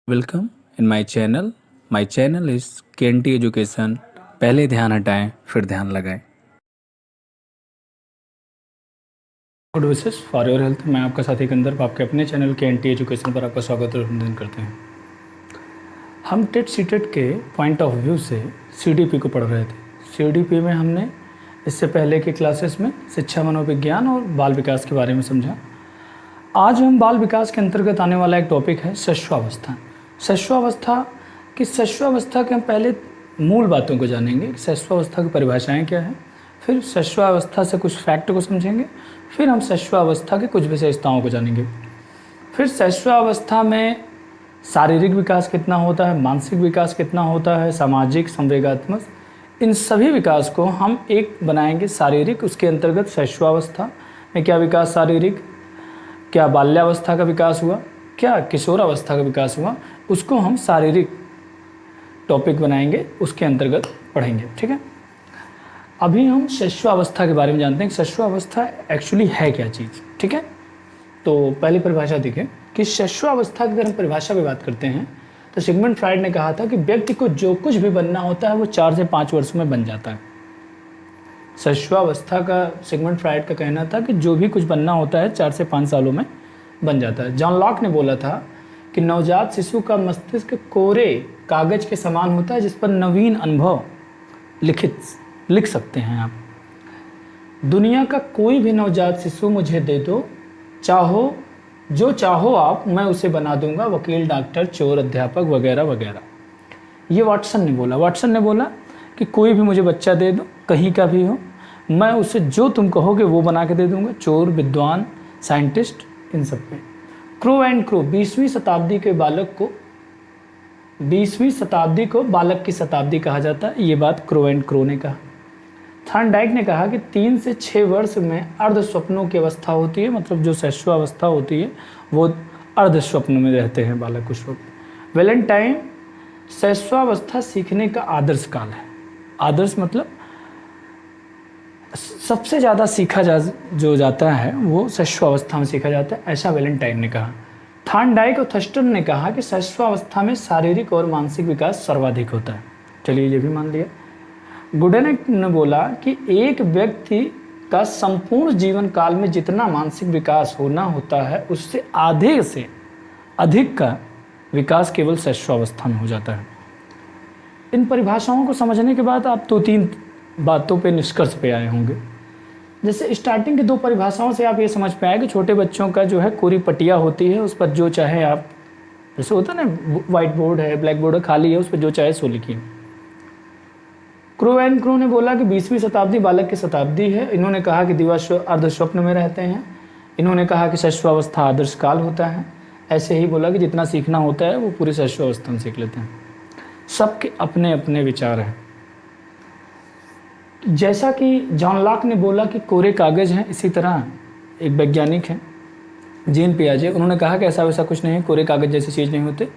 Welcome in my channel. My channel is KNT education. पहले ध्यान हटाएं फिर ध्यान लगाएं। Good wishes for your health. मैं आपका साथी कंदर आपके अपने चैनल केएनटी एजुकेशन पर आपका स्वागत और अभिनंदन करते हैं। हम टेट सीटेट के पॉइंट ऑफ व्यू से सीडीपी को पढ़ रहे थे। सीडीपी में हमने इससे पहले की क्लासेस में शिक्षा, मनोविज्ञान और बाल विकास के बारे में समझा। आज हम बाल विकास के अंतर्गत आने वाला एक टॉपिक है शिशुअवस्था। शिशुअवस्था के हम पहले मूल बातों को जानेंगे। शिशुअवस्था की परिभाषाएं क्या है, फिर शिशुअवस्था से कुछ फैक्ट को समझेंगे, फिर हम शिशुअवस्था की कुछ विशेषताओं को जानेंगे। फिर शिशुअवस्था में शारीरिक विकास कितना होता है, मानसिक विकास कितना होता है, सामाजिक, संवेगात्मक, इन सभी विकास को हम एक बनाएंगे शारीरिक। उसके अंतर्गत शिशुअवस्था में क्या विकास, शारीरिक क्या बाल्यावस्था का विकास हुआ, क्या किशोरावस्था का विकास हुआ, उसको हम शारीरिक टॉपिक बनाएंगे, उसके अंतर्गत पढ़ेंगे। ठीक है, अभी हम शिशुअवस्था के बारे में जानते हैं कि शिशुअवस्था एक्चुअली है क्या चीज़। ठीक है, तो पहली परिभाषा देखें कि शिशुअवस्था की अगर हम परिभाषा की बात करते हैं तो सिगमंड फ्राइड ने कहा था कि व्यक्ति को जो कुछ भी बनना होता है वो 4 से 5 वर्ष में बन जाता है। शिशुअवस्था का सिगमंड फ्राइड का कहना था कि जो भी कुछ बनना होता है 4 से 5 सालों में बन जाता है। जॉन लॉक ने बोला था कि नवजात शिशु का मस्तिष्क कोरे कागज के समान होता है जिस पर नवीन अनुभव लिख सकते हैं आप। दुनिया का कोई भी नवजात शिशु मुझे दे दो, जो चाहो आप, मैं उसे बना दूंगा वकील, डॉक्टर, चोर, अध्यापक वगैरह वगैरह। ये वाटसन ने बोला। वाटसन ने बोला कि कोई भी मुझे बच्चा दे दो, कहीं का भी हो, मैं उसे जो तुम कहोगे वो बना के दे दूंगा, चोर, विद्वान, साइंटिस्ट, इन सब पे। क्रो एंड क्रो 20वीं शताब्दी के बालक को 20वीं शताब्दी को बालक की शताब्दी कहा जाता है। ये बात क्रो एंड क्रो ने कहा। थॉर्नडाइक ने कहा कि 3 से 6 वर्ष में अर्ध स्वप्नों की अवस्था होती है, मतलब जो शिशुअवस्था होती है वो अर्ध स्वप्न में रहते हैं बालक उस वक्त। वैलेंटाइन शिशुअवस्था सीखने का आदर्श काल है। आदर्श मतलब सबसे ज़्यादा सीखा जो जाता है वो शिशुअवस्था में सीखा जाता है, ऐसा वैलेंटाइन ने कहा। थॉर्नडाइक और थर्स्टन ने कहा कि शिशुअवस्था में शारीरिक और मानसिक विकास सर्वाधिक होता है। चलिए ये भी मान लिया। गुडेनेक ने बोला कि एक व्यक्ति का संपूर्ण जीवन काल में जितना मानसिक विकास होना होता है उससे आधे से अधिक का विकास केवल शिशुअवस्था में हो जाता है। इन परिभाषाओं को समझने के बाद आप 2-3 बातों पे निष्कर्ष पे आए होंगे। जैसे स्टार्टिंग की 2 परिभाषाओं से आप ये समझ पाए कि छोटे बच्चों का जो है कोरी पटिया होती है, उस पर जो चाहे आप, जैसे होता है ना व्हाइट बोर्ड है, ब्लैक बोर्ड है, खाली है, उस पर जो चाहे सो लिखिए। क्रो एंड क्रो ने बोला कि 20वीं शताब्दी बालक की शताब्दी है। इन्होंने कहा कि दिवा अर्ध स्वप्न में रहते हैं। इन्होंने कहा कि शिशुअवस्था आदर्श काल होता है। ऐसे ही बोला कि जितना सीखना होता है वो पूरी शिशुअवस्था में सीख लेते हैं। सबके अपने अपने विचार हैं। जैसा कि जॉन लॉक ने बोला कि कोरे कागज़ हैं, इसी तरह एक वैज्ञानिक हैं जीन पियाजे, उन्होंने कहा कि ऐसा वैसा कुछ नहीं है, कोरे कागज़ जैसी चीज़ नहीं होते।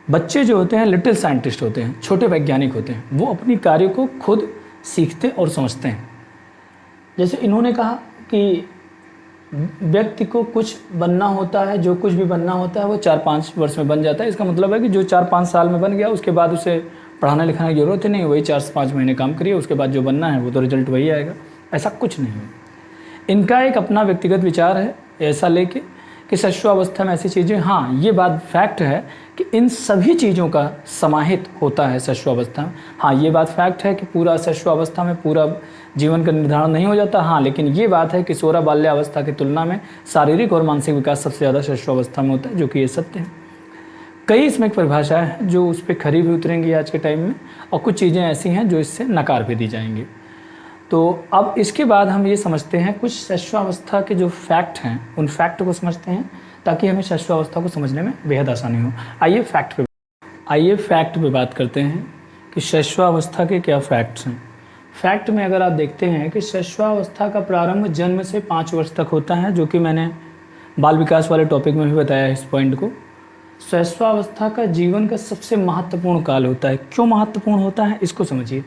बच्चे जो होते हैं लिटिल साइंटिस्ट होते हैं, छोटे वैज्ञानिक होते हैं, वो अपनी कार्य को खुद सीखते और समझते हैं। जैसे इन्होंने कहा कि व्यक्ति को कुछ बनना होता है, जो कुछ भी बनना होता है वो 4-5 वर्ष में बन जाता है। इसका मतलब है कि जो 4-5 साल में बन गया उसके बाद उसे पढ़ाने लिखाने की ज़रूरत ही नहीं, वही 4 से 5 महीने काम करिए, उसके बाद जो बनना है वो तो रिजल्ट वही आएगा। ऐसा कुछ नहीं है। इनका एक अपना व्यक्तिगत विचार है ऐसा लेके कि शिशुअवस्था में ऐसी चीज़ें, हाँ ये बात फैक्ट है कि इन सभी चीज़ों का समाहित होता है शिशुअवस्था में। हाँ ये बात फैक्ट है कि पूरा शिशुअवस्था में पूरा जीवन का निर्धारण नहीं हो जाता। हाँ लेकिन ये बात है कि किशोरा बाल्यावस्था की तुलना में शारीरिक और मानसिक विकास सबसे ज़्यादा शिशुअवस्था में होता है, जो कि ये सत्य है। कई इसमें परिभाषाएँ हैं जो उस पर खरी भी उतरेंगी आज के टाइम में, और कुछ चीज़ें ऐसी हैं जो इससे नकार भी दी जाएंगी। तो अब इसके बाद हम ये समझते हैं कुछ शिशुअवस्था के जो फैक्ट हैं, उन फैक्ट को समझते हैं ताकि हमें शिशुअवस्था को समझने में बेहद आसानी हो। आइए फैक्ट पे बात करते हैं कि शिशुअवस्था के क्या फैक्ट्स हैं। फैक्ट में अगर आप देखते हैं कि शिशुअवस्था का प्रारंभ जन्म से 5 वर्ष तक होता है, जो कि मैंने बाल विकास वाले टॉपिक में भी बताया है इस पॉइंट को। शिशुअवस्था का जीवन का सबसे महत्वपूर्ण काल होता है। क्यों महत्वपूर्ण होता है इसको समझिए।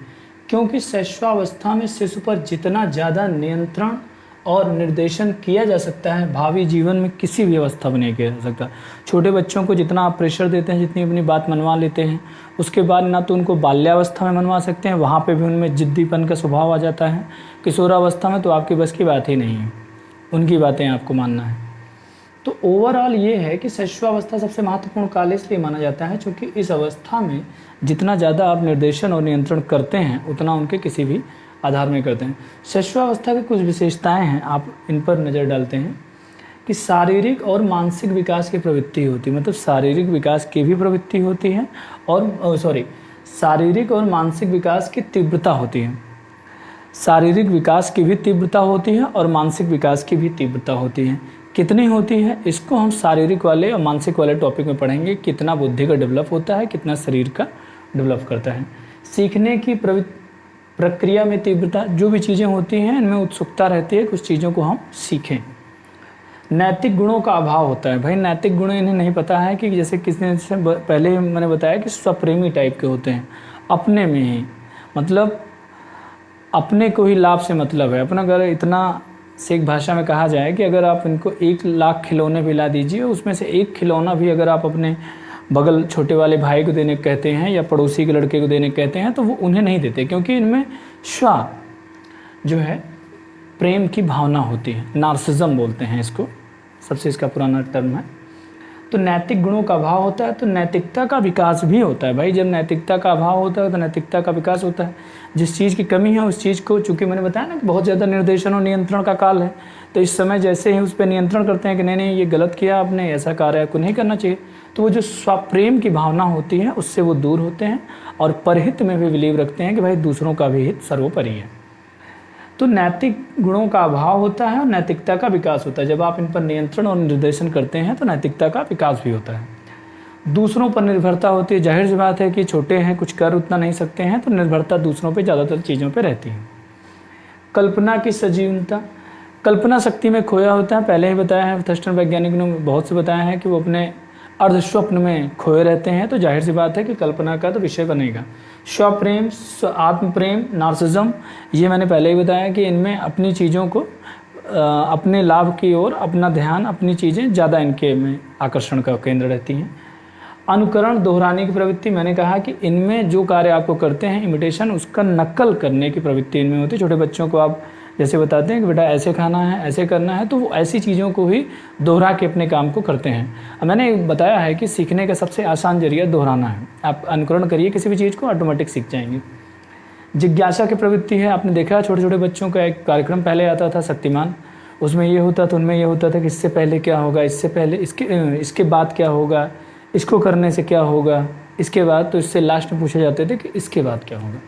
क्योंकि शिशुअवस्था में शिशु पर जितना ज़्यादा नियंत्रण और निर्देशन किया जा सकता है, भावी जीवन में किसी भी अवस्था में नहीं किया जा सकता। छोटे बच्चों को जितना आप प्रेशर देते हैं, जितनी अपनी बात मनवा लेते हैं, उसके बाद ना तो उनको बाल्यावस्था में मनवा सकते हैं, वहाँ पे भी उनमें जिद्दीपन का स्वभाव आ जाता है। किशोरावस्था में तो आपकी बस की बात ही नहीं है, उनकी बातें आपको मानना है। तो ओवरऑल ये है कि शैशवावस्था सबसे महत्वपूर्ण काल इसलिए माना जाता है क्योंकि इस अवस्था में जितना ज़्यादा आप निर्देशन और नियंत्रण करते हैं उतना उनके किसी भी आधार में करते हैं। शैशवावस्था की कुछ विशेषताएं हैं, आप इन पर नज़र डालते हैं कि शारीरिक और मानसिक विकास की प्रवृत्ति होती है, मतलब शारीरिक विकास की भी प्रवृत्ति होती है और शारीरिक और मानसिक विकास की तीव्रता होती है। शारीरिक विकास की भी तीव्रता होती है और मानसिक विकास की भी तीव्रता होती है। कितनी होती है इसको हम शारीरिक वाले और मानसिक वाले टॉपिक में पढ़ेंगे, कितना बुद्धि का डेवलप होता है, कितना शरीर का डेवलप करता है। सीखने की प्रक्रिया में तीव्रता, जो भी चीज़ें होती हैं इनमें उत्सुकता रहती है कुछ चीज़ों को हम सीखें। नैतिक गुणों का अभाव होता है, भाई नैतिक गुण इन्हें नहीं पता है कि जैसे किसने पहले मैंने बताया कि स्वप्रेमी टाइप के होते हैं, अपने में ही, मतलब अपने को ही लाभ से मतलब है अपना। अगर इतना से एक भाषा में कहा जाए कि अगर आप इनको 1 लाख खिलौने पिला दीजिए, उसमें से एक खिलौना भी अगर आप अपने बगल छोटे वाले भाई को देने कहते हैं या पड़ोसी के लड़के को देने कहते हैं तो वो उन्हें नहीं देते, क्योंकि इनमें जो है प्रेम की भावना होती है, नार्सिज्म बोलते हैं इसको, सबसे इसका पुराना टर्म है। तो नैतिक गुणों का अभाव होता है तो नैतिकता का विकास भी होता है। भाई जब नैतिकता का अभाव होता है तो नैतिकता का विकास होता है। जिस चीज़ की कमी है उस चीज़ को, चूँकि मैंने बताया ना कि बहुत ज़्यादा निर्देशन और नियंत्रण का काल है, तो इस समय जैसे ही उस पर नियंत्रण करते हैं कि नहीं नहीं ये गलत किया आपने, ऐसा कार्य आपको नहीं करना चाहिए, तो वो जो स्वप्रेम की भावना होती है उससे वो दूर होते हैं और परहित में भी बिलीव रखते हैं कि भाई दूसरों का भी हित सर्वोपरि है। तो नैतिक गुणों का अभाव होता है और नैतिकता का विकास होता है। जब आप इन पर नियंत्रण और निर्देशन करते हैं तो नैतिकता का विकास भी होता है। दूसरों पर निर्भरता होती है, जाहिर सी बात है कि छोटे हैं, कुछ कर उतना नहीं सकते हैं, तो निर्भरता दूसरों पे ज़्यादातर चीज़ों पे रहती है। कल्पना की सजीवता, कल्पना शक्ति में खोया होता है। पहले ही बताया है, थर्स्टन वैज्ञानिक ने बहुत से बताया है कि वो अपने अर्धस्वप्न में खोए रहते हैं, तो जाहिर सी बात है कि कल्पना का तो विषय बनेगा। स्वप्रेम, आत्म प्रेम, नार्सिज्म, ये मैंने पहले ही बताया कि इनमें अपनी चीज़ों को अपने लाभ की ओर अपना ध्यान, अपनी चीज़ें ज़्यादा इनके में आकर्षण का केंद्र रहती हैं। अनुकरण, दोहराने की प्रवृत्ति, मैंने कहा कि इनमें जो कार्य आपको करते हैं इमिटेशन, उसका नकल करने की प्रवृत्ति इनमें होती है। छोटे बच्चों को आप जैसे बताते हैं कि बेटा ऐसे खाना है, ऐसे करना है, तो वो ऐसी चीज़ों को ही दोहरा के अपने काम को करते हैं। अब मैंने बताया है कि सीखने का सबसे आसान जरिया दोहराना है। आप अनुकरण करिए किसी भी चीज़ को, ऑटोमेटिक सीख जाएंगे। जिज्ञासा की प्रवृत्ति है, आपने देखा छोटे छोटे बच्चों का एक कार्यक्रम पहले आता था शक्तिमान, उसमें ये होता था, उनमें ये होता था कि इससे पहले क्या होगा, इससे पहले इसके बाद क्या होगा, इसको करने से क्या होगा, इसके बाद, तो इससे लास्ट में पूछे जाते थे कि इसके बाद क्या होगा।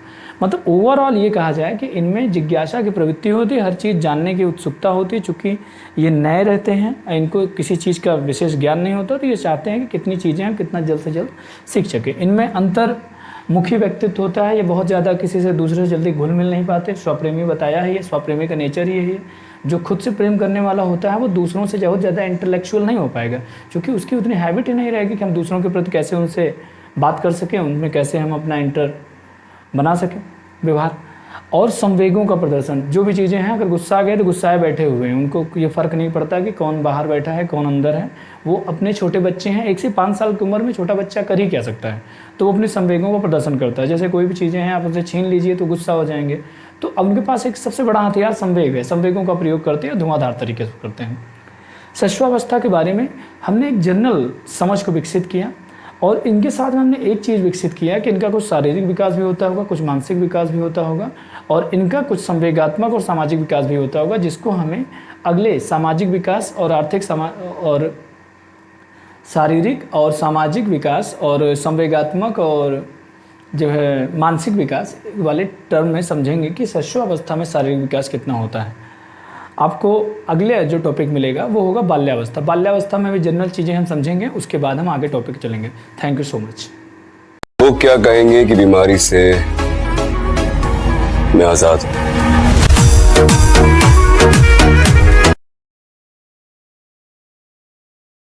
मतलब ओवरऑल ये कहा जाए कि इनमें जिज्ञासा की प्रवृत्ति होती है, हर चीज़ जानने की उत्सुकता होती है। चूँकि ये नए रहते हैं, इनको किसी चीज़ का विशेष ज्ञान नहीं होता, तो ये चाहते हैं कि कितनी चीज़ें हम कितना जल्द से जल्द सीख सकें। इनमें अंतर्मुखी व्यक्तित्व होता है, ये बहुत ज़्यादा किसी से दूसरे से जल्दी घुल मिल नहीं पाते। स्वप्रेमी बताया है, ये स्वप्रेमी का नेचर ही है। जो खुद से प्रेम करने वाला होता है वो दूसरों से बहुत ज़्यादा इंटेलेक्चुअल नहीं हो पाएगा, क्योंकि उसकी उतनी हैबिट ही नहीं रहेगी कि हम दूसरों के प्रति कैसे उनसे बात कर सकें, उनमें कैसे हम अपना इंटर बना सकें व्यवहार। और संवेगों का प्रदर्शन, जो भी चीज़ें हैं, अगर गुस्सा आ गए तो गुस्साए बैठे हुए हैं, उनको ये फ़र्क नहीं पड़ता कि कौन बाहर बैठा है कौन अंदर है। वो अपने छोटे बच्चे हैं, 1 से 5 साल की उम्र में छोटा बच्चा कर ही क्या सकता है, तो वो अपने संवेगों का प्रदर्शन करता है। जैसे कोई भी चीज़ें हैं आप उनसे छीन लीजिए तो गुस्सा हो जाएंगे, तो अब उनके पास एक सबसे बड़ा हथियार संवेग है, संवेगों का प्रयोग करते हैं, धुआंधार तरीके से करते हैं। शैशवावस्था के बारे में हमने एक जनरल समझ को विकसित किया, और इनके साथ में हमने एक चीज़ विकसित किया है कि इनका कुछ शारीरिक विकास भी होता होगा, कुछ मानसिक विकास भी होता होगा, और इनका कुछ संवेगात्मक और सामाजिक विकास भी होता होगा, जिसको हमें अगले सामाजिक विकास और आर्थिक और शारीरिक और सामाजिक विकास और संवेगात्मक और जो है मानसिक विकास वाले टर्म में समझेंगे कि शैशवावस्था में शारीरिक विकास कितना होता है। आपको अगले जो टॉपिक मिलेगा वो होगा बाल्यावस्था। बाल्यावस्था में भी जनरल चीज़ें हम समझेंगे, उसके बाद हम आगे टॉपिक चलेंगे। Thank you so much. लोग क्या कहेंगे कि बीमारी से मैं आज़ाद हूँ।